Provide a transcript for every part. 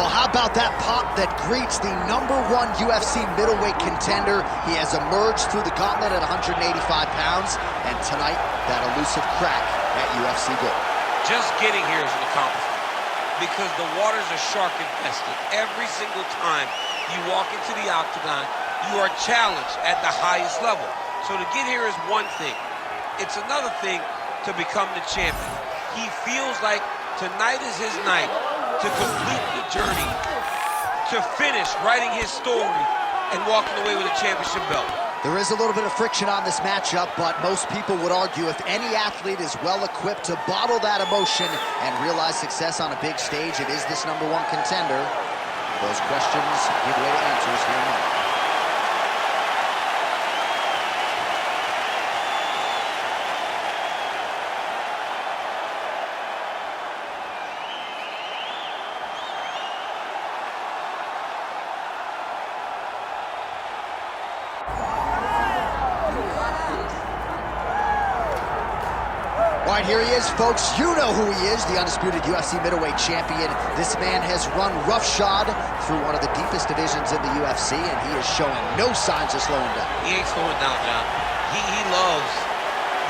Well, how about that pop that greets the #1 UFC middleweight contender? He has emerged through the gauntlet at 185 pounds, and tonight, that elusive crack at UFC Gold. Just getting here is an accomplishment because the waters are shark infested. Every single time you walk into the octagon, you are challenged at the highest level. So to get here is one thing. It's another thing to become the champion. He feels like tonight is his night to complete the journey, to finish writing his story and walking away with a championship belt. There is a little bit of friction on this matchup, but most people would argue if any athlete is well equipped to bottle that emotion and realize success on a big stage, it is this #1 contender. Those questions give way to answers here in a moment. All right, here he is, folks. You know who he is, the undisputed UFC middleweight champion. This man has run roughshod through one of the deepest divisions in the UFC, and he is showing no signs of slowing down. He ain't slowing down, John. He loves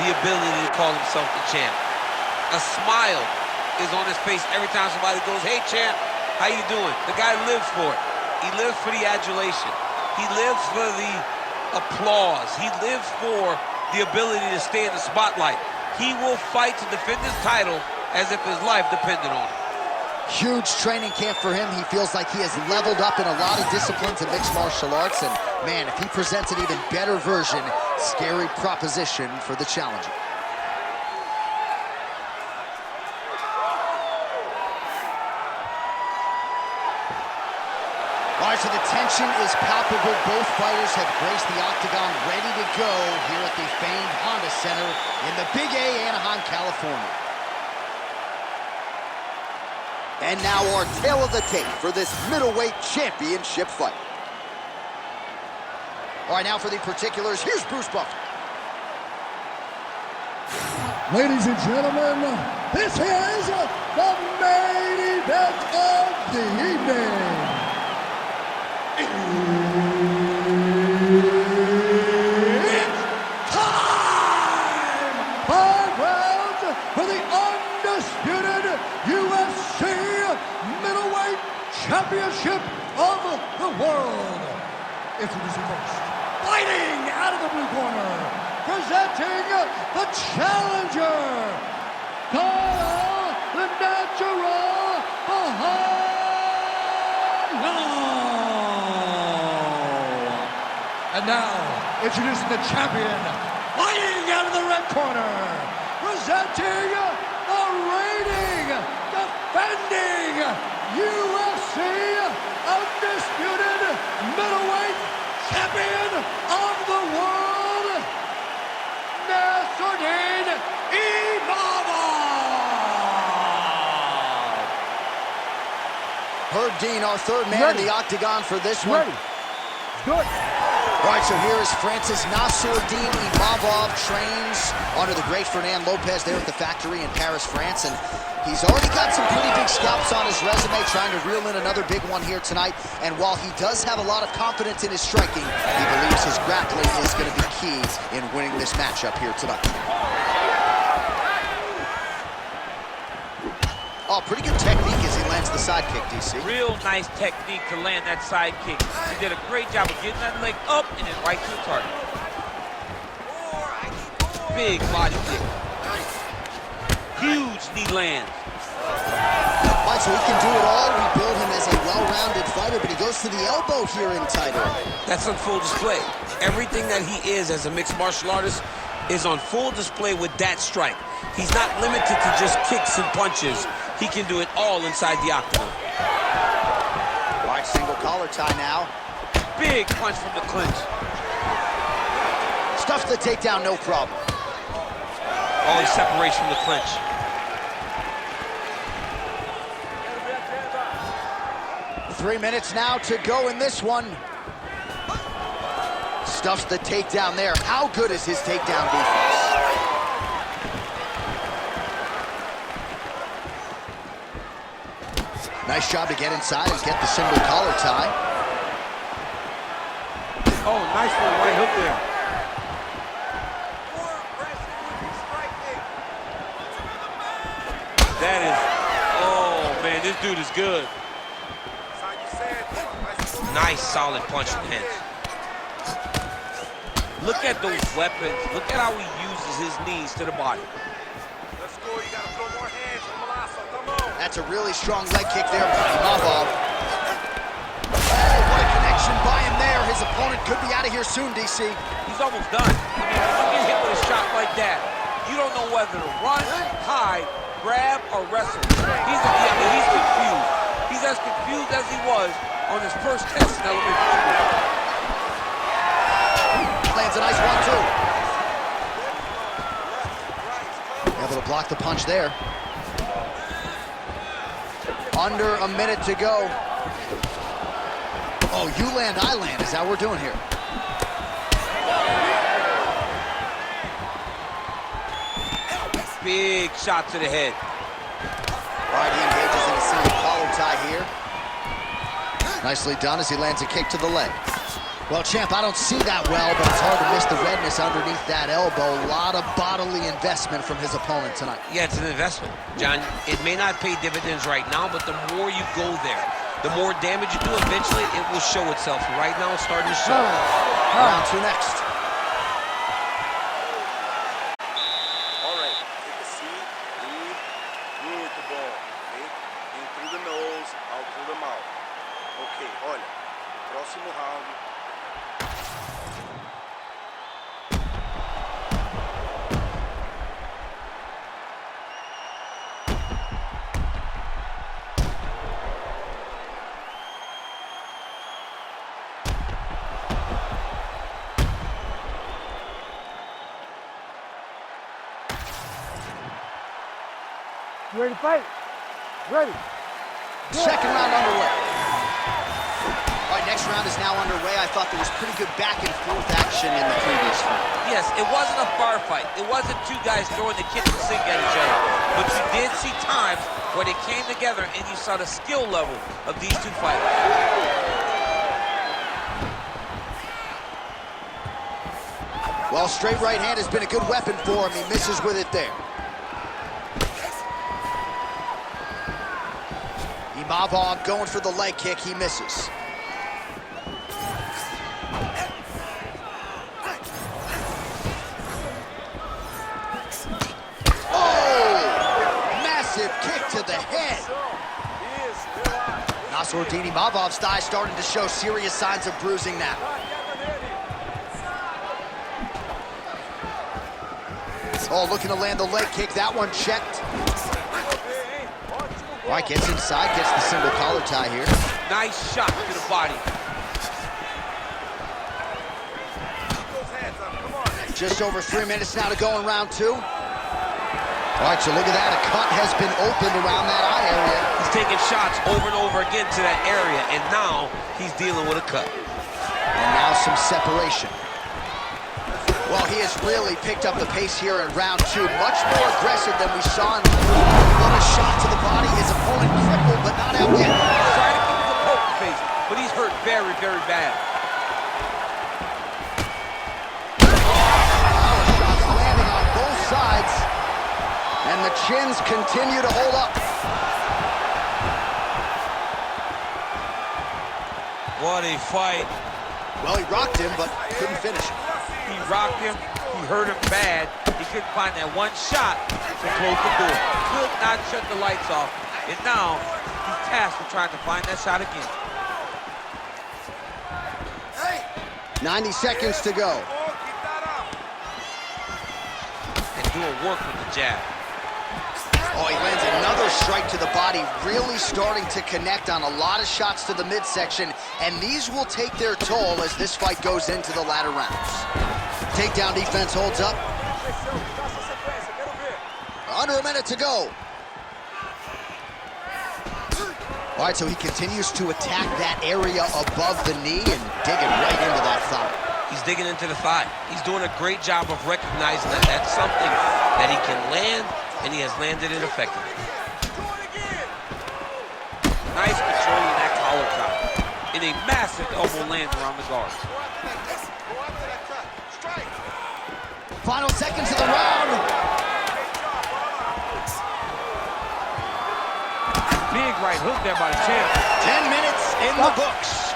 the ability to call himself the champ. A smile is on his face every time somebody goes, "Hey, champ, how you doing?" The guy lives for it. He lives for the adulation. He lives for the applause. He lives for the ability to stay in the spotlight. He will fight to defend his title as if his life depended on it. Huge training camp for him. He feels like he has leveled up in a lot of disciplines in mixed martial arts. And, man, if he presents an even better version, scary proposition for the challenger. All right, so the tension is palpable. Both fighters have graced the octagon, ready to go here at the famed Honda Center in the Big A, Anaheim, California. And now our tale of the tape for this middleweight championship fight. All right, now for the particulars, here's Bruce Buffer. Ladies and gentlemen, this is the main event of the evening. It's time! 5 rounds for the undisputed UFC middleweight championship of the world. Introducing first, fighting out of the blue corner, presenting the challenger, Caio Borralho. And now, introducing the champion, fighting out of the red corner, presenting the reigning, defending UFC undisputed middleweight champion of the world, Nassourdine Imavov. Herb Dean, our third man in the octagon for this one. Good. All right, so here is France's Nassourdine Imavov, trains under the great Fernand Lopez there at the factory in Paris, France, and he's already got some pretty big scalps on his resume, trying to reel in another big one here tonight. And while he does have a lot of confidence in his striking, he believes his grappling is going to be key in winning this matchup here tonight. Oh, pretty good technique as he lands the side kick, DC. Real nice technique to land that side kick. He did a great job of getting that leg up and then right to the target. Big body kick. Huge knee land. All right, so he can do it all. We build him as a well-rounded fighter, but he goes to the elbow here in title. That's on full display. Everything that he is as a mixed martial artist is on full display with that strike. He's not limited to just kicks and punches. He can do it all inside the octagon. All right, single collar tie now. Big punch from the clinch. Stuffs the takedown, no problem. Oh, he separates from the clinch. Three minutes now to go in this one. Stuffs the takedown there. How good is his takedown defense? Nice job to get inside and get the single collar tie. Oh, nice little right hook there. That is, oh man, this dude is good. Nice solid punch in the head. Look at those weapons. Look at how he uses his knees to the body. Let's go, you gotta throw more hands. Come on. That's a really strong leg kick there by Imavov. Oh, what a connection by him there. His opponent could be out of here soon, DC. He's almost done. I mean, when you get hit with a shot like that, you don't know whether to run, hide, grab, or wrestle. He's confused. He's as confused as he was on his first test in elementary school. Lands a nice one, too. Able to block the punch there. Under a minute to go. Oh, you land, I land. Is that what we're doing here? Big shot to the head. All right, he engages in a single collar tie here. Nicely done as he lands a kick to the leg. Well, champ, I don't see that well, but it's hard to miss the redness underneath that elbow. A lot of bodily investment from his opponent tonight. Yeah, it's an investment, John. It may not pay dividends right now, but the more you go there, the more damage you do, eventually it will show itself. Right now, it's starting to show. Round two next. All right, take a seat, breathe. Muito bom, okay? In through the nose, out through the mouth. Ok, olha, o próximo round. You ready to fight? Ready. Second round underway. All right, next round is now underway. I thought there was pretty good back and forth action in the previous round. Yes, it wasn't a bar fight. It wasn't two guys throwing the kitchen sink at each other. But you did see times where they came together and you saw the skill level of these two fighters. Well, straight right hand has been a good weapon for him. He misses with it there. Imavov going for the leg kick. He misses. Oh! Massive kick to the head. Nassourdine Imavov's thigh starting to show serious signs of bruising now. Oh, looking to land the leg kick. That one checked. All right, gets inside, gets the single collar tie here. Nice shot to the body. Just over 3 minutes now to go in round two. All right, so look at that. A cut has been opened around that eye area. He's taking shots over and over again to that area, and now he's dealing with a cut. And now some separation. Well, he has really picked up the pace here in round two. Much more aggressive than we saw in what a shot to the body. His opponent crippled, but not out yet. He's trying to keep the poker face, but he's hurt very, very bad. Shots landing on both sides, and the chins continue to hold up. What a fight. Well, he rocked him, but couldn't finish. He rocked him, he hurt him bad. He couldn't find that one shot to close the door. Could not shut the lights off. And now he's tasked with trying to find that shot again. 90 seconds to go. And doing work with the jab. Oh, he lands another strike to the body, really starting to connect on a lot of shots to the midsection, and these will take their toll as this fight goes into the latter rounds. Takedown defense holds up. Under a minute to go. All right, so he continues to attack that area above the knee and digging right into that thigh. He's digging into the thigh. He's doing a great job of recognizing that that's something that he can land, and he has landed it effectively. Nice nice control in that collar chop. And a massive elbow lands around the guard. Final seconds of the round. Big right hook there by the champ. 10 minutes in the books.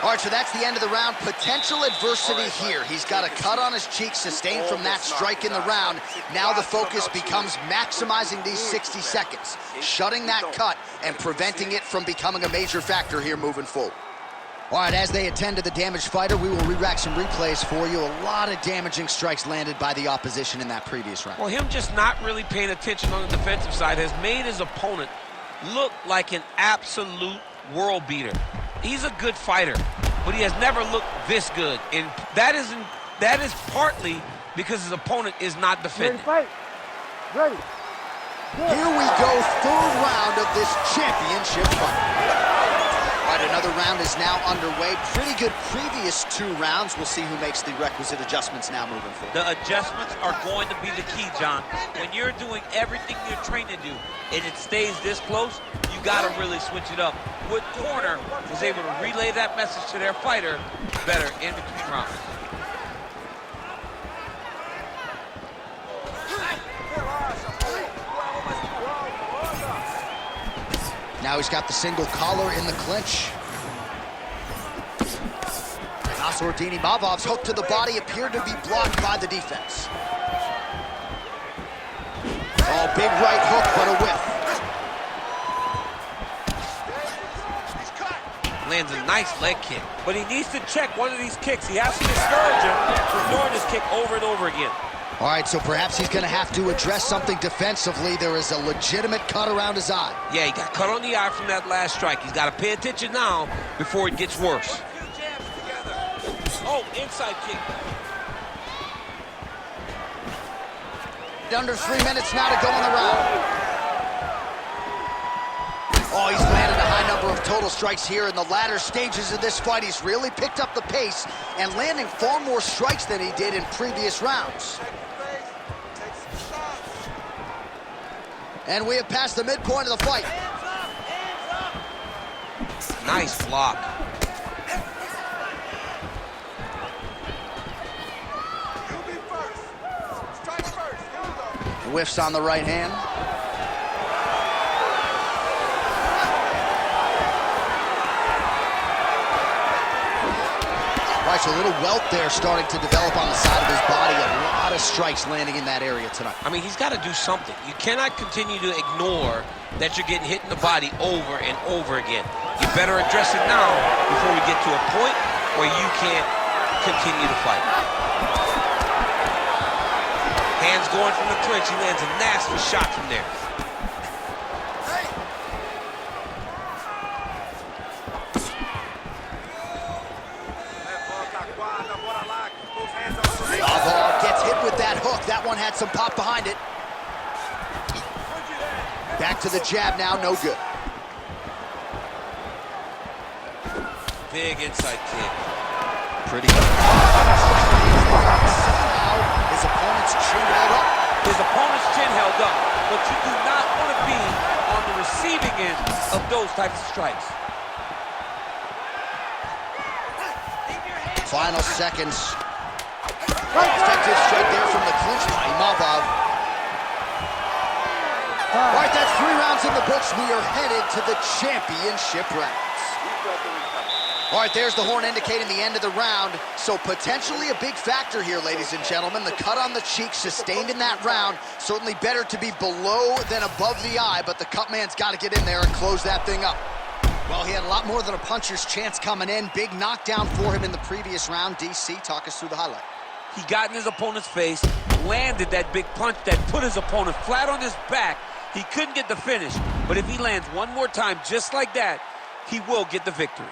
All right, so that's the end of the round. Potential adversity here. He's got a cut on his cheek sustained from that strike in the round. Now the focus becomes maximizing these 60 seconds, shutting that cut and preventing it from becoming a major factor here moving forward. All right, as they attend to the damaged fighter, we will re-rack some replays for you. A lot of damaging strikes landed by the opposition in that previous round. Well, him just not really paying attention on the defensive side has made his opponent look like an absolute world beater. He's a good fighter, but he has never looked this good. And that is partly because his opponent is not defending. Ready, fight. Ready. Here we go, third round of this championship fight. All right, another round is now underway. Pretty good previous 2 rounds. We'll see who makes the requisite adjustments now moving forward. The adjustments are going to be the key, John. When you're doing everything you're trained to do and it stays this close, you got to really switch it up. Wood Corner was able to relay that message to their fighter better in between rounds. Now he's got the single collar in the clinch. Nassourdine Imavov's hook to the body appeared to be blocked by the defense. Oh, big right hook, but a whiff. Lands a nice leg kick, but he needs to check one of these kicks. He has to discourage him from throwing this kick over and over again. All right, so perhaps he's going to have to address something defensively. There is a legitimate cut around his eye. Yeah, he got cut on the eye from that last strike. He's got to pay attention now before it gets worse. Oh, inside kick. Under 3 minutes now to go in the round. Oh, he's landed a high number of total strikes here in the latter stages of this fight. He's really picked up the pace and landing far more strikes than he did in previous rounds. And we have passed the midpoint of the fight. Nice block. Whiffs on the right hand. Right, so a little welt there starting to develop on the side of his body. A lot of strikes landing in that area tonight. I mean, he's got to do something. You cannot continue to ignore that you're getting hit in the body over and over again. You better address it now before we get to a point where you can't continue to fight. Hands going from the clinch. He lands a nasty shot from there. Imavov gets hit with that hook. That one had some pop behind it. Back to the jab now, no good. Big inside kick. Pretty good. Somehow, his opponent's chin held up. His opponent's chin held up, but you do not want to be on the receiving end of those types of strikes. Final seconds. Effective straight there from the clinch by Imavov. All right, that's 3 rounds in the books. We are headed to the championship rounds. All right, there's the horn indicating the end of the round. So potentially a big factor here, ladies and gentlemen. The cut on the cheek sustained in that round. Certainly better to be below than above the eye, but the cut man's got to get in there and close that thing up. Well, he had a lot more than a puncher's chance coming in. Big knockdown for him in the previous round. DC, talk us through the highlight. He got in his opponent's face, landed that big punch that put his opponent flat on his back. He couldn't get the finish, but if he lands one more time just like that, he will get the victory.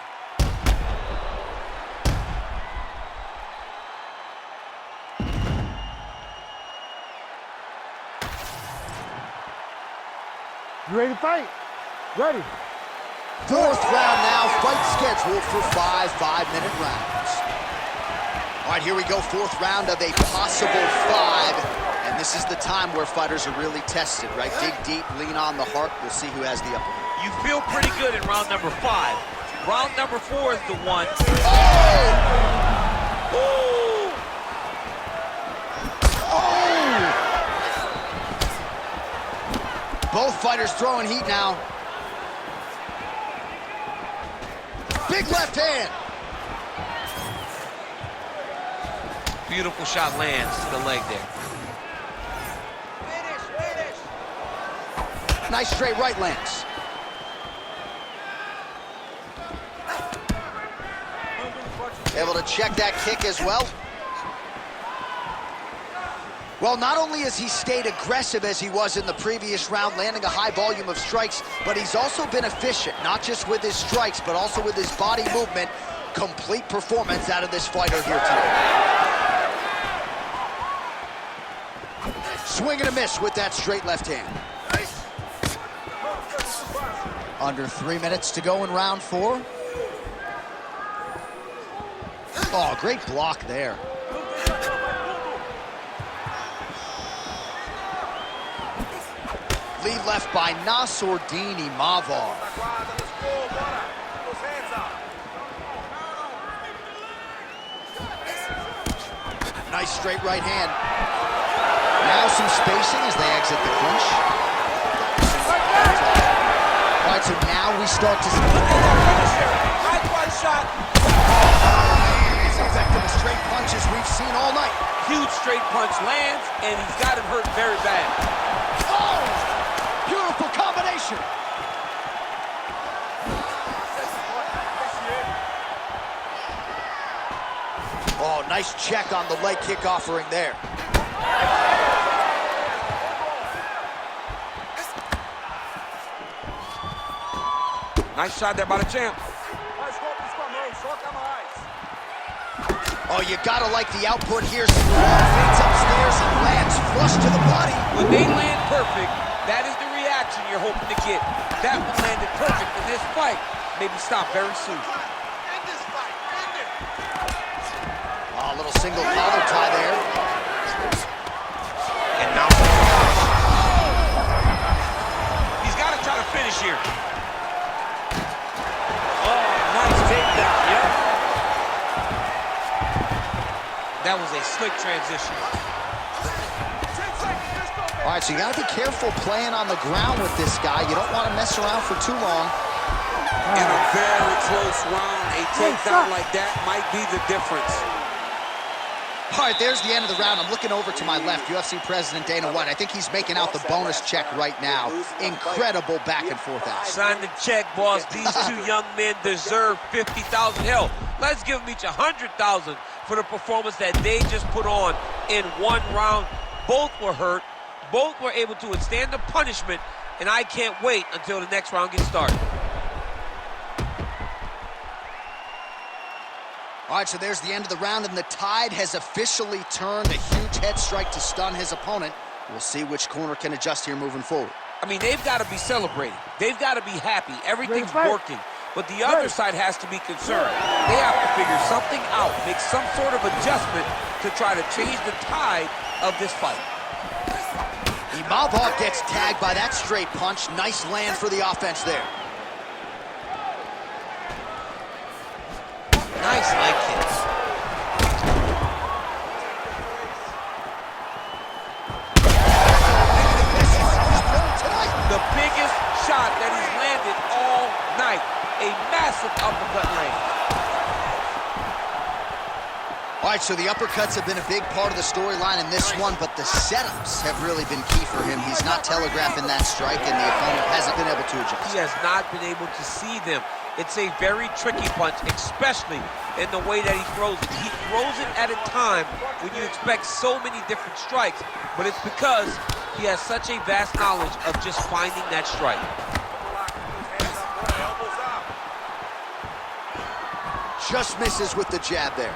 You ready to fight? Ready. 4th round now, fight scheduled for 5 5-minute rounds. All right, here we go, 4th round of a possible 5. And this is the time where fighters are really tested, right? Dig deep, lean on the heart. We'll see who has the upper hand. You feel pretty good in round number 5. Round number 4 is the one. Oh! Oh! Both fighters throwing heat now. Big left hand. Beautiful shot lands to the leg there. Nice straight right lands. Able to check that kick as well. Well, not only has he stayed aggressive as he was in the previous round, landing a high volume of strikes, but he's also been efficient, not just with his strikes, but also with his body movement. Complete performance out of this fighter here today. Swing and a miss with that straight left hand. Under 3 minutes to go in round 4. Oh, great block there. Lead left by Nassourdine Imavov. Nice straight right hand. Now some spacing as they exit the clinch. All right, so now we start to see. High quad shot. As effective as straight punches we've seen all night. Huge straight punch lands, and he's got him hurt very bad. Oh! Beautiful combination. Oh, nice check on the leg kick offering there. Nice shot there by the champ. Oh, you gotta like the output here. Fades upstairs and lands flush to the body. When they land perfect, that is the reaction you're hoping to get. That one landed perfect in this fight. Maybe stop very soon. Oh, a little single collar tie there. And now he's got to try to finish here. Oh, nice takedown. Yep. That was a slick transition. All right, so you gotta be careful playing on the ground with this guy. You don't want to mess around for too long. In a very close round, a takedown like that might be the difference. All right, there's the end of the round. I'm looking over to my left, UFC President Dana White. I think he's making out the bonus check right now. Incredible back and forth action. Sign the check, boss. These two young men deserve $50,000. Hell, let's give them each $100,000 for the performance that they just put on in one round. Both were hurt. Both were able to withstand the punishment, and I can't wait until the next round gets started. All right, so there's the end of the round, and the tide has officially turned. A huge head strike to stun his opponent. We'll see which corner can adjust here moving forward. I mean, they've got to be celebrating. They've got to be happy. Everything's working. But the other side has to be concerned. They have to figure something out, make some sort of adjustment to try to change the tide of this fight. Imavov gets tagged by that straight punch. Nice land for the offense there. Nice leg kicks. The biggest shot that he's landed all night. A massive uppercut lands. All right, so the uppercuts have been a big part of the storyline in this one, but the setups have really been key for him. He's not telegraphing that strike, and the opponent hasn't been able to adjust. He has not been able to see them. It's a very tricky punch, especially in the way that he throws it. He throws it at a time when you expect so many different strikes, but it's because he has such a vast knowledge of just finding that strike. Just misses with the jab there.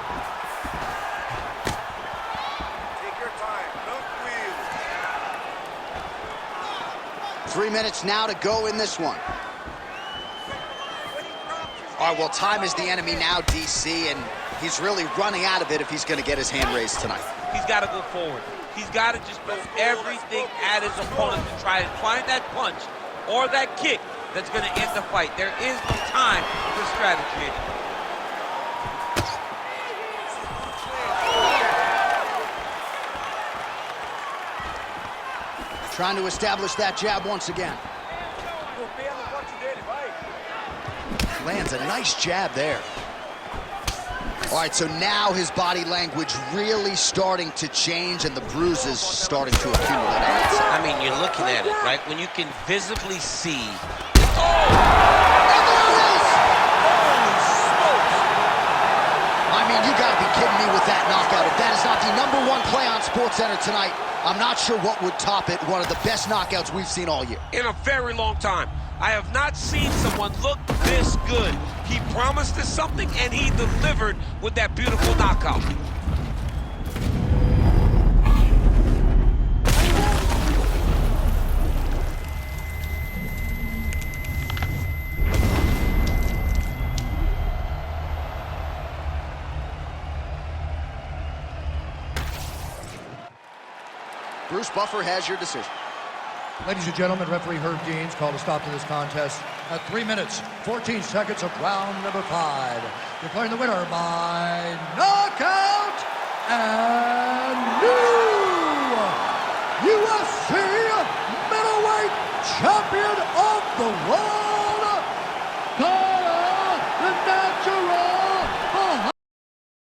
Take your time, tranquilo. 3 minutes now to go in this one. All right, well, time is the enemy now, DC, and he's really running out of it if he's going to get his hand raised tonight. He's got to go forward. He's got to just throw everything at his opponent to try and find that punch or that kick that's going to end the fight. There is no time for strategy. Trying to establish that jab once again. Lands a nice jab there. All right, so now his body language really starting to change and the bruises starting to accumulate. I mean, you're looking at it, right? When you can visibly see. Oh! And there it is! Holy smokes! I mean, you gotta be kidding me with that knockout. If that is not the #1 play on SportsCenter tonight, I'm not sure what would top it. One of the best knockouts we've seen all year. In a very long time. I have not seen someone look this good. He promised us something, and he delivered with that beautiful knockout. Bruce Buffer has your decision. Ladies and gentlemen, referee Herb Deans called a stop to this contest at 3 minutes, 14 seconds of round number 5. Declaring the winner by knockout and new UFC middleweight champion of the world,